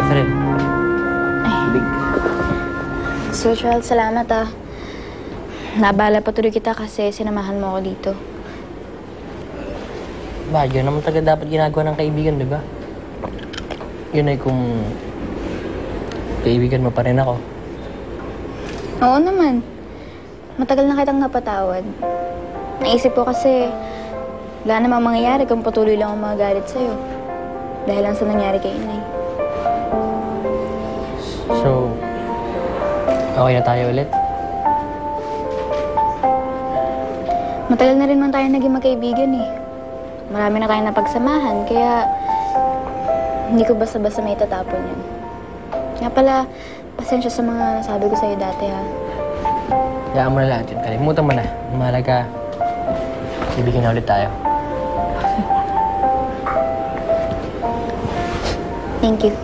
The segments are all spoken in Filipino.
Catherine. Big. Sir Charles, salamat Nabala pa tuloy kita kasi sinamahan mo ako dito. Yun naman talaga dapat ginagawa ng kaibigan, di ba? Yun ay kung kaibigan mo pa rin ako. Oo naman. Matagal na kitang napatawad. Naisip ko kasi wala namang mangyayari kung patuloy lang ang magalit sa'yo. Dahil lang sa nangyari kay Inay. So, okay na tayo ulit? Matagal na rin man tayo naging magkaibigan Marami na tayong napagsamahan, kaya hindi ko basta-basta may tatapon yan. Nga pala, pasensya sa mga nasabi ko sa'yo dati Hayaan mo na lahat yun. Kalimutan mo na. Mahalaga, ibigin na ulit tayo. Thank you.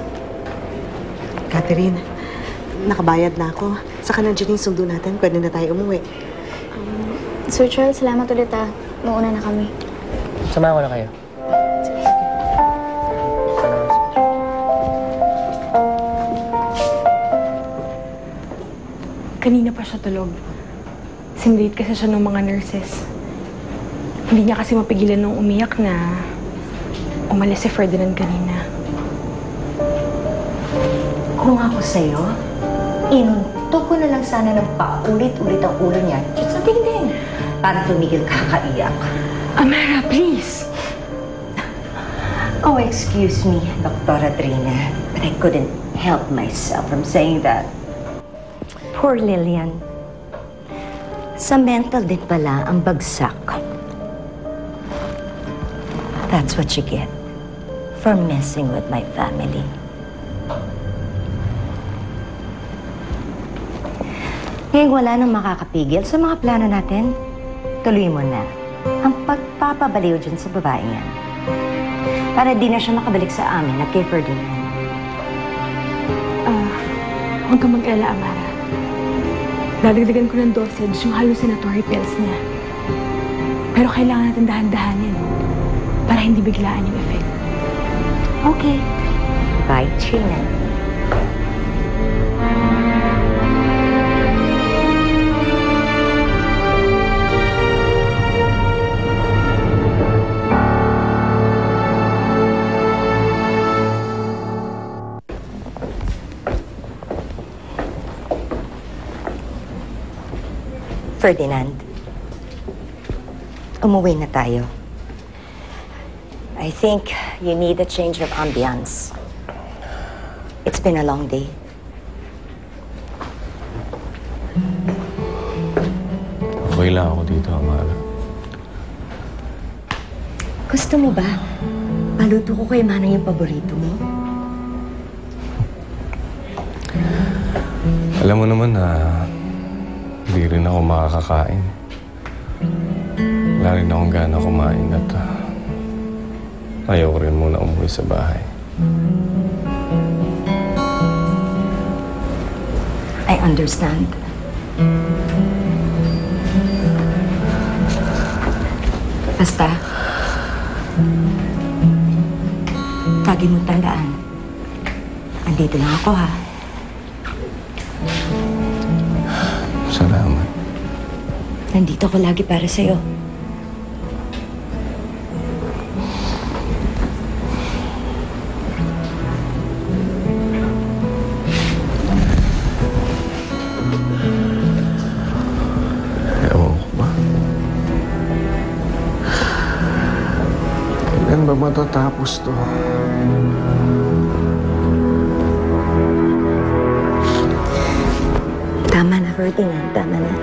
Catherine, nakabayad na ako. Saka nandiyan yung sundo natin. Pwede na tayo umuwi. Sir Charles, salamat ulit Mauna na kami. Samahan ko na kayo. Kanina pa siya tulog. Sinlate kasi siya ng mga nurses. Hindi niya kasi mapigilan nung umiyak na umalis si Ferdinand kanina. Kung ako sa'yo, inuntok ko na lang sana ng paulit-ulit ang ulo niya. Just sa dingding. Para tumigil kakaiyak. Amara, please! Oh, excuse me, Dr. Adrina, but I couldn't help myself from saying that. Poor Lillian. Sa mental din pala ang bagsak. That's what you get for messing with my family. Ngayon wala nang makakapigil sa mga plano natin. Tuloy mo na ang pagpapabaliw dyan sa babaeng yan. Para di na siya makabalik sa amin at kay Ferdinand. Huwag kang mag-alala, Amara. Dadagdagan ko ng dosage yung hallucinatory pills niya. Pero kailangan natin dahan-dahanin para hindi biglaan yung effect. Okay. Bye, Trina. Ferdinand, umuwi na tayo. I think you need a change of ambience. It's been a long day. Okay lang ako dito, Amara. Gusto mo ba? Paluto ko kay Manong yung paborito mo? Alam mo naman na hindi rin ako makakakain. Wala rin akong gana kumain at ayaw ko rin muna umuwi sa bahay. I understand. Basta, lagi mo tandaan. Andito lang ako, ha? Salamat. Nandito ako lagi para sa'yo. Ewan ko ba? Kailan ba matatapos to? Tama na, Ferdinand. Tama na.